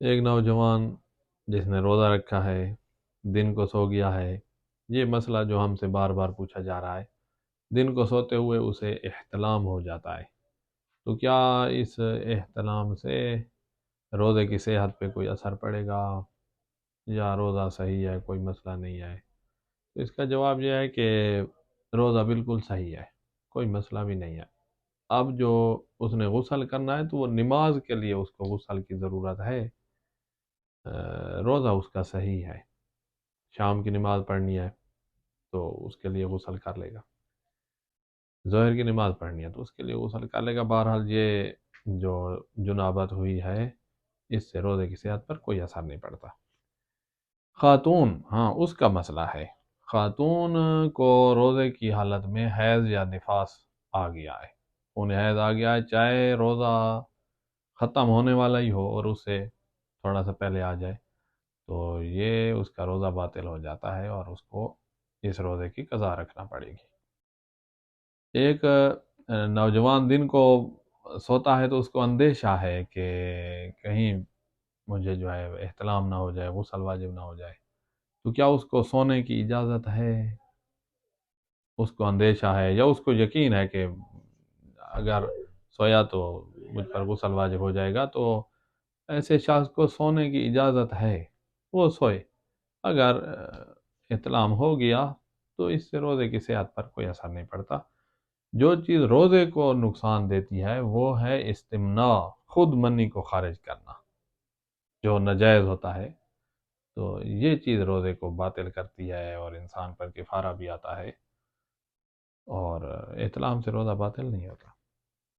ایک نوجوان جس نے روزہ رکھا ہے، دن کو سو گیا ہے، یہ مسئلہ جو ہم سے بار بار پوچھا جا رہا ہے۔ دن کو سوتے ہوئے اسے احتلام ہو جاتا ہے، تو کیا اس احتلام سے روزے کی صحت پہ کوئی اثر پڑے گا یا روزہ صحیح ہے، کوئی مسئلہ نہیں ہے؟ تو اس کا جواب یہ ہے کہ روزہ بالکل صحیح ہے، کوئی مسئلہ بھی نہیں ہے۔ اب جو اس نے غسل کرنا ہے تو وہ نماز کے لیے اس کو غسل کی ضرورت ہے، روزہ اس کا صحیح ہے۔ شام کی نماز پڑھنی ہے تو اس کے لیے غسل کر لے گا، ظہر کی نماز پڑھنی ہے تو اس کے لیے غسل کر لے گا۔ بہرحال یہ جو جنابت ہوئی ہے اس سے روزے کی صحت پر کوئی اثر نہیں پڑتا۔ خاتون، ہاں اس کا مسئلہ ہے۔ خاتون کو روزے کی حالت میں حیض یا نفاس آ گیا ہے، انہیں حیض آ گیا ہے، چاہے روزہ ختم ہونے والا ہی ہو اور اسے تھوڑا سا پہلے آ جائے، تو یہ اس کا روزہ باطل ہو جاتا ہے اور اس کو اس روزے کی قضا رکھنا پڑے گی۔ ایک نوجوان دن کو سوتا ہے تو اس کو اندیشہ ہے کہ کہیں مجھے جو ہے احتلام نہ ہو جائے، غسل واجب نہ ہو جائے، تو کیا اس کو سونے کی اجازت ہے؟ اس کو اندیشہ ہے یا اس کو یقین ہے کہ اگر سویا تو مجھ پر غسل واجب ہو جائے گا، تو ایسے شخص کو سونے کی اجازت ہے، وہ سوئے۔ اگر احتلام ہو گیا تو اس سے روزے کی صحت پر کوئی اثر نہیں پڑتا۔ جو چیز روزے کو نقصان دیتی ہے وہ ہے استمناء، خود منی کو خارج کرنا جو ناجائز ہوتا ہے، تو یہ چیز روزے کو باطل کرتی ہے اور انسان پر کفارہ بھی آتا ہے، اور احتلام سے روزہ باطل نہیں ہوتا۔